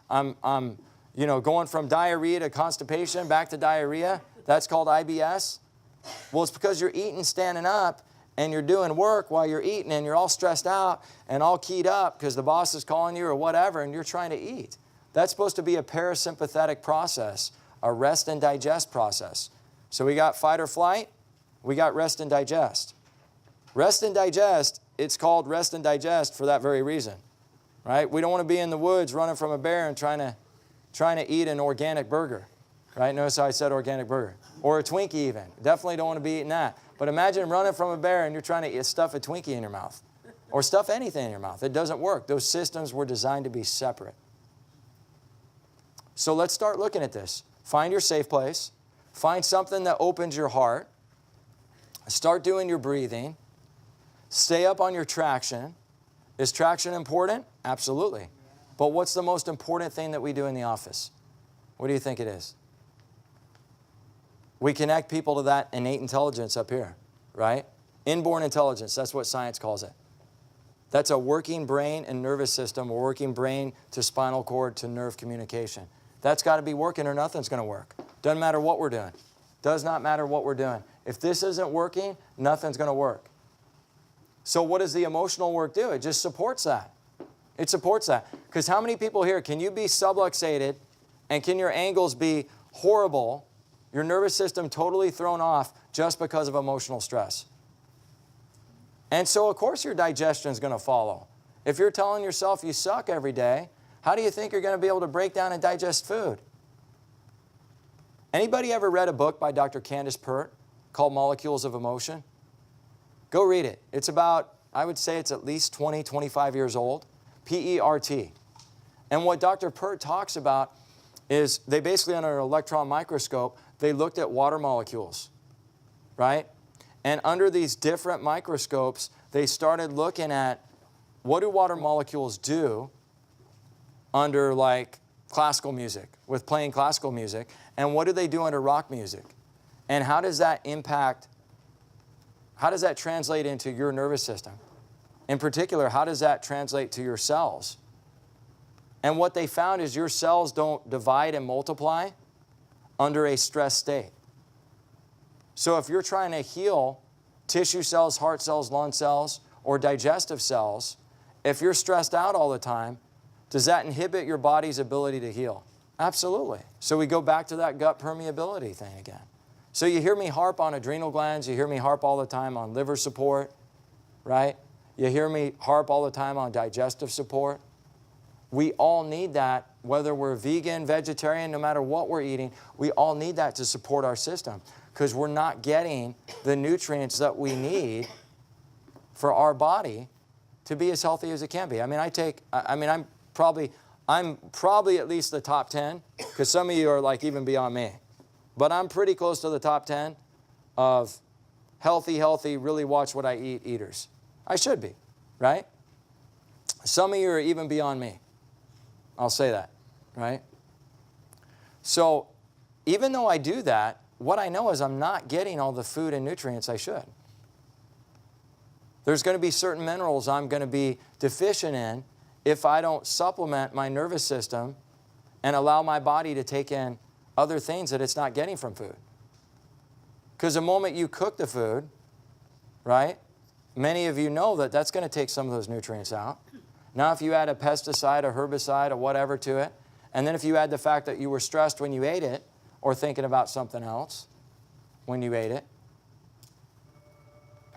I'm going from diarrhea to constipation back to diarrhea. That's called IBS. Well, it's because you're eating standing up and you're doing work while you're eating and you're all stressed out and all keyed up because the boss is calling you or whatever and you're trying to eat. That's supposed to be a parasympathetic process, a rest and digest process. So we got fight or flight, we got rest and digest. Rest and digest, it's called rest and digest for that very reason, right? We don't want to be in the woods running from a bear and trying to eat an organic burger, right? Notice how I said organic burger. Or a Twinkie even. Definitely don't want to be eating that. But imagine running from a bear and you're trying to stuff a Twinkie in your mouth. Or stuff anything in your mouth. It doesn't work. Those systems were designed to be separate. So let's start looking at this. Find your safe place. Find something that opens your heart. Start doing your breathing. Stay up on your traction. Is traction important? Absolutely. But what's the most important thing that we do in the office? What do you think it is? We connect people to that innate intelligence up here, right? Inborn intelligence, that's what science calls it. That's a working brain and nervous system, a working brain to spinal cord to nerve communication. That's got to be working or nothing's going to work. Doesn't matter what we're doing. Does not matter what we're doing. If this isn't working, nothing's going to work. So what does the emotional work do? It just supports that. It supports that. Because how many people here, can you be subluxated and can your angles be horrible, your nervous system totally thrown off just because of emotional stress? And so, of course, your digestion is going to follow. If you're telling yourself you suck every day, how do you think you're going to be able to break down and digest food? Anybody ever read a book by Dr. Candace Pert called Molecules of Emotion? Go read it. It's about, I would say it's at least 20, 25 years old. P-E-R-T. And what Dr. Pert talks about is they basically, under an electron microscope, they looked at water molecules, right? And under these different microscopes, they started looking at what do water molecules do under like classical music, with playing classical music, and what do they do under rock music? And how does that impact, how does that translate into your nervous system? In particular, how does that translate to your cells? And what they found is your cells don't divide and multiply under a stress state. So if you're trying to heal tissue cells, heart cells, lung cells, or digestive cells, if you're stressed out all the time, does that inhibit your body's ability to heal? Absolutely. So we go back to that gut permeability thing again. So you hear me harp on adrenal glands, you hear me harp all the time on liver support, right? You hear me harp all the time on digestive support. We all need that, whether we're vegan, vegetarian, no matter what we're eating, we all need that to support our system because we're not getting the nutrients that we need for our body to be as healthy as it can be. I mean, I'm probably at least the top 10 because some of you are like even beyond me. But I'm pretty close to the top 10 of healthy, really watch what I eat eaters. I should be, right? Some of you are even beyond me. I'll say that, right? So even though I do that, what I know is I'm not getting all the food and nutrients I should. There's going to be certain minerals I'm going to be deficient in if I don't supplement my nervous system and allow my body to take in other things that it's not getting from food. Because the moment you cook the food, right, many of you know that that's going to take some of those nutrients out. Now if you add a pesticide, a herbicide, or whatever to it, and then if you add the fact that you were stressed when you ate it, or thinking about something else when you ate it,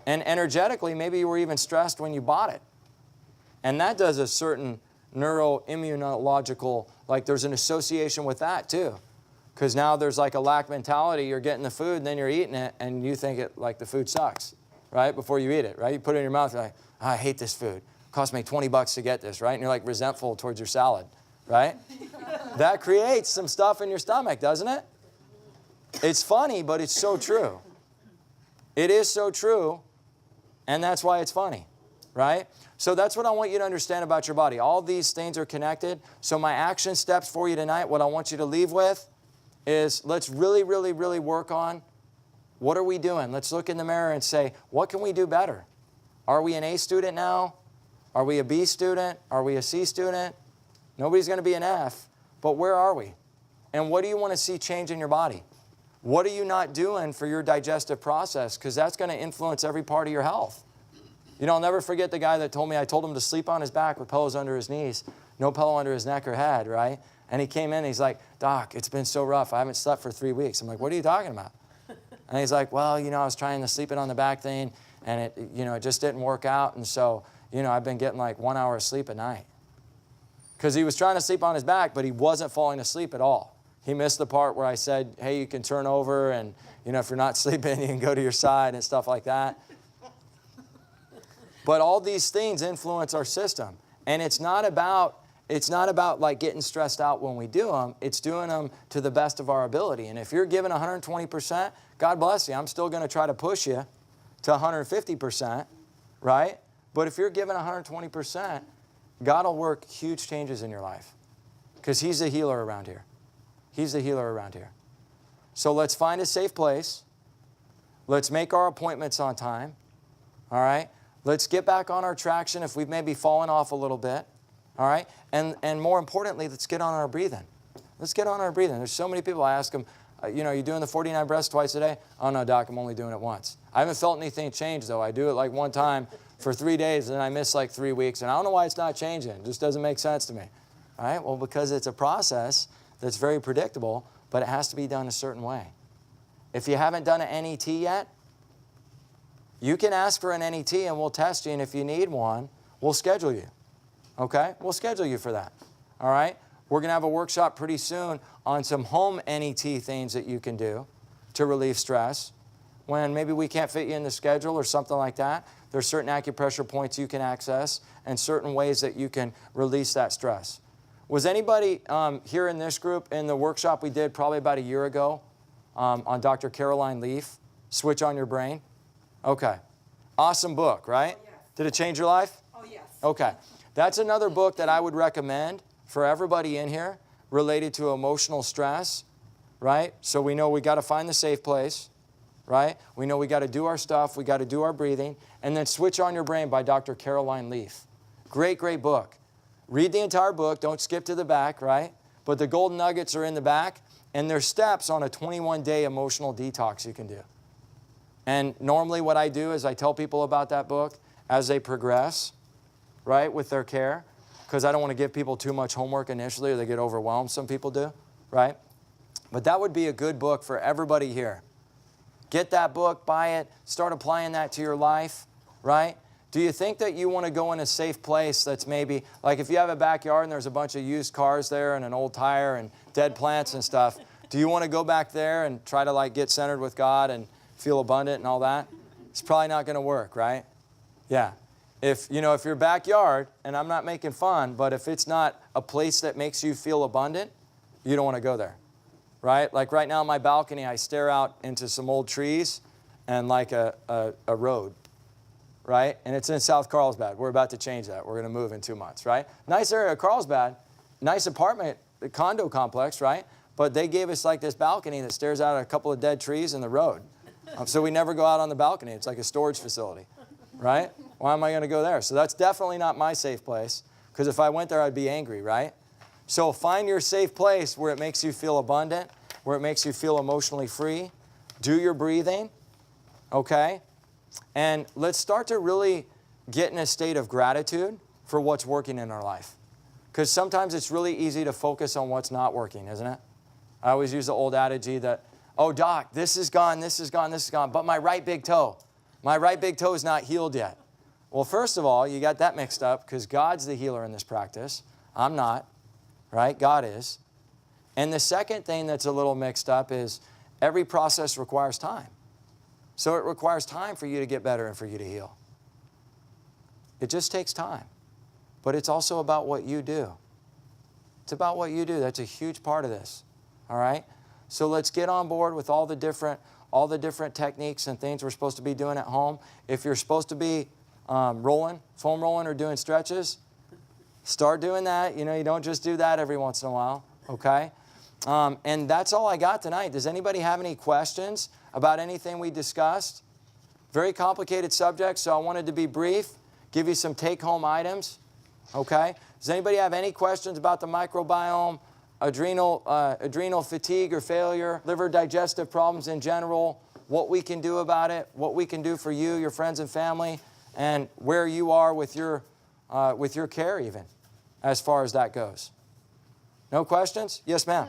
And energetically, maybe you were even stressed when you bought it. And that does a certain neuroimmunological, like there's an association with that too. Because now there's like a lack mentality. You're getting the food and then you're eating it and you think it like the food sucks, right? Before you eat it, right? You put it in your mouth, you're like, oh, I hate this food. It cost me $20 to get this, right? And you're like resentful towards your salad, right? That creates some stuff in your stomach, doesn't it? It's funny, but it's so true. It is so true, and that's why it's funny, right? So that's what I want you to understand about your body. All these things are connected. So my action steps for you tonight, what I want you to leave with is let's really, really, really work on what are we doing? Let's look in the mirror and say, what can we do better? Are we an A student now? Are we a B student? Are we a C student? Nobody's going to be an F, but where are we? And what do you want to see change in your body? What are you not doing for your digestive process? Because that's going to influence every part of your health. You know, I'll never forget the guy that told me, I told him to sleep on his back with pillows under his knees, no pillow under his neck or head, right? And he came in and he's like, Doc, it's been so rough. I haven't slept for 3 weeks. I'm like, what are you talking about? And he's like, well, you know, I was trying the sleeping on the back thing and it just didn't work out. And so, you know, I've been getting like 1 hour of sleep at night. Because he was trying to sleep on his back, but he wasn't falling asleep at all. He missed the part where I said, hey, you can turn over and, you know, if you're not sleeping, you can go to your side and stuff like that. But all these things influence our system. And it's not about like getting stressed out when we do them. It's doing them to the best of our ability. And if you're giving 120%, God bless you. I'm still going to try to push you to 150%, right? But if you're giving 120%, God will work huge changes in your life because He's the healer around here. He's the healer around here. So let's find a safe place. Let's make our appointments on time, all right? Let's get back on our traction if we've maybe fallen off a little bit, all right? And more importantly, let's get on our breathing. Let's get on our breathing. There's so many people, I ask them, you know, are you doing the 49 breaths twice a day? Oh, no, Doc, I'm only doing it once. I haven't felt anything change, though. I do it like one time for 3 days, and then I miss like 3 weeks. And I don't know why it's not changing. It just doesn't make sense to me, all right? Well, because it's a process that's very predictable, but it has to be done a certain way. If you haven't done an NET yet, you can ask for an NET and we'll test you, and if you need one, we'll schedule you, okay? We'll schedule you for that, all right? We're going to have a workshop pretty soon on some home NET things that you can do to relieve stress. When maybe we can't fit you in the schedule or something like that, there's certain acupressure points you can access and certain ways that you can release that stress. Was anybody here in this group in the workshop we did probably about a year ago on Dr. Caroline Leaf, Switch on Your Brain? Okay. Awesome book, right? Oh, yes. Did it change your life? Oh, yes. Okay. That's another book that I would recommend for everybody in here related to emotional stress, right? So we know we got to find the safe place, right? We know we got to do our stuff. We got to do our breathing. And then Switch on Your Brain by Dr. Caroline Leaf. Great, great book. Read the entire book. Don't skip to the back, right? But the golden nuggets are in the back. And there's steps on a 21-day emotional detox you can do. And normally what I do is I tell people about that book as they progress, right, with their care. Because I don't want to give people too much homework initially or they get overwhelmed. Some people do, right? But that would be a good book for everybody here. Get that book, buy it, start applying that to your life, right? Do you think that you want to go in a safe place that's maybe, like if you have a backyard and there's a bunch of used cars there and an old tire and dead plants and stuff, do you want to go back there and try to like get centered with God and feel abundant and all that? It's probably not going to work, right? Yeah. If your backyard, and I'm not making fun, but if it's not a place that makes you feel abundant, you don't want to go there, right? Like right now on my balcony, I stare out into some old trees and like a road, right? And it's in South Carlsbad. We're about to change that. We're going to move in 2 months, right? Nice area of Carlsbad, nice apartment, condo complex, right? But they gave us like this balcony that stares out at a couple of dead trees and the road. So we never go out on the balcony. It's like a storage facility, right? Why am I going to go there? So that's definitely not my safe place, because if I went there, I'd be angry, right? So find your safe place where it makes you feel abundant, where it makes you feel emotionally free. Do your breathing, okay? And let's start to really get in a state of gratitude for what's working in our life. Because sometimes it's really easy to focus on what's not working, isn't it? I always use the old adage that, oh, Doc, this is gone, this is gone, this is gone, but my right big toe My right big toe is not healed yet. Well, first of all, you got that mixed up because God's the healer in this practice. I'm not, right? God is. And the second thing that's a little mixed up is every process requires time. So it requires time for you to get better and for you to heal. It just takes time. But it's also about what you do. It's about what you do. That's a huge part of this. All right? So let's get on board with all the different techniques and things we're supposed to be doing at home. If you're supposed to be foam rolling or doing stretches, start doing that. You know, you don't just do that every once in a while. Okay? And that's all I got tonight. Does anybody have any questions about anything we discussed? Very complicated subject, so I wanted to be brief, give you some take-home items. Okay? Does anybody have any questions about the microbiome, adrenal fatigue or failure, liver digestive problems in general, what we can do about it, what we can do for you, your friends and family, and where you are with your care even, as far as that goes? No questions? Yes, ma'am.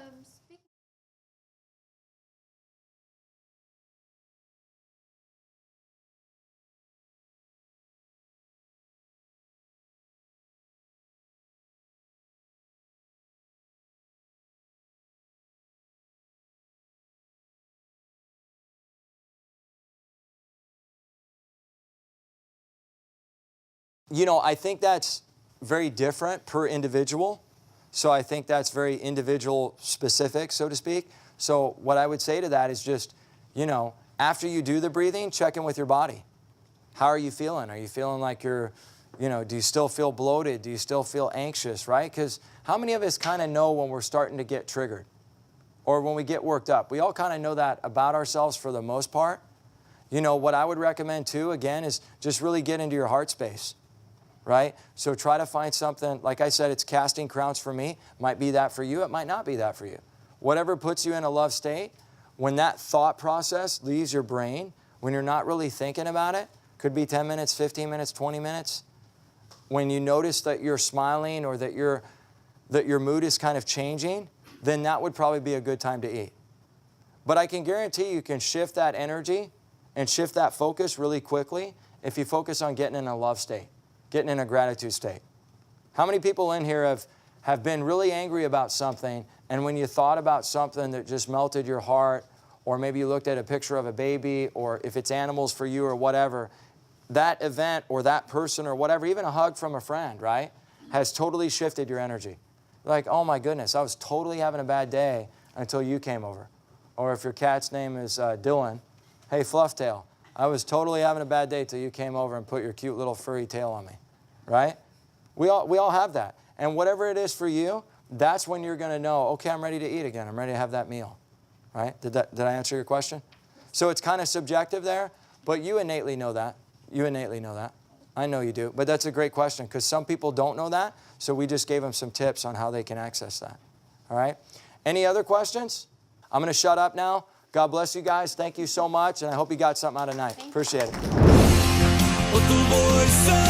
You know, I think that's very different per individual. So I think that's very individual specific, so to speak. So what I would say to that is just, you know, after you do the breathing, check in with your body. How are you feeling? Are you feeling like you're, you know, do you still feel bloated? Do you still feel anxious, right? Because how many of us kind of know when we're starting to get triggered or when we get worked up? We all kind of know that about ourselves for the most part. You know, what I would recommend too, again, is just really get into your heart space. Right? So try to find something, like I said, it's casting crowns for me. Might be that for you. It might not be that for you. Whatever puts you in a love state, when that thought process leaves your brain, when you're not really thinking about it, could be 10 minutes, 15 minutes, 20 minutes. When you notice that you're smiling or that your mood is kind of changing, then that would probably be a good time to eat. But I can guarantee you can shift that energy and shift that focus really quickly if you focus on getting in a love state. Getting in a gratitude state. How many people in here have been really angry about something, and when you thought about something that just melted your heart, or maybe you looked at a picture of a baby, or if it's animals for you or whatever, that event or that person or whatever, even a hug from a friend, right, has totally shifted your energy. Like, oh my goodness, I was totally having a bad day until you came over. Or if your cat's name is Dylan, hey, Flufftail. I was totally having a bad day till you came over and put your cute little furry tail on me, right? We all have that. And whatever it is for you, that's when you're going to know, okay, I'm ready to eat again. I'm ready to have that meal, right? Did I answer your question? So it's kind of subjective there, but you innately know that. You innately know that. I know you do. But that's a great question because some people don't know that, so we just gave them some tips on how they can access that. All right? Any other questions? I'm going to shut up now. God bless you guys. Thank you so much, and I hope you got something out of tonight. Appreciate it. But the voice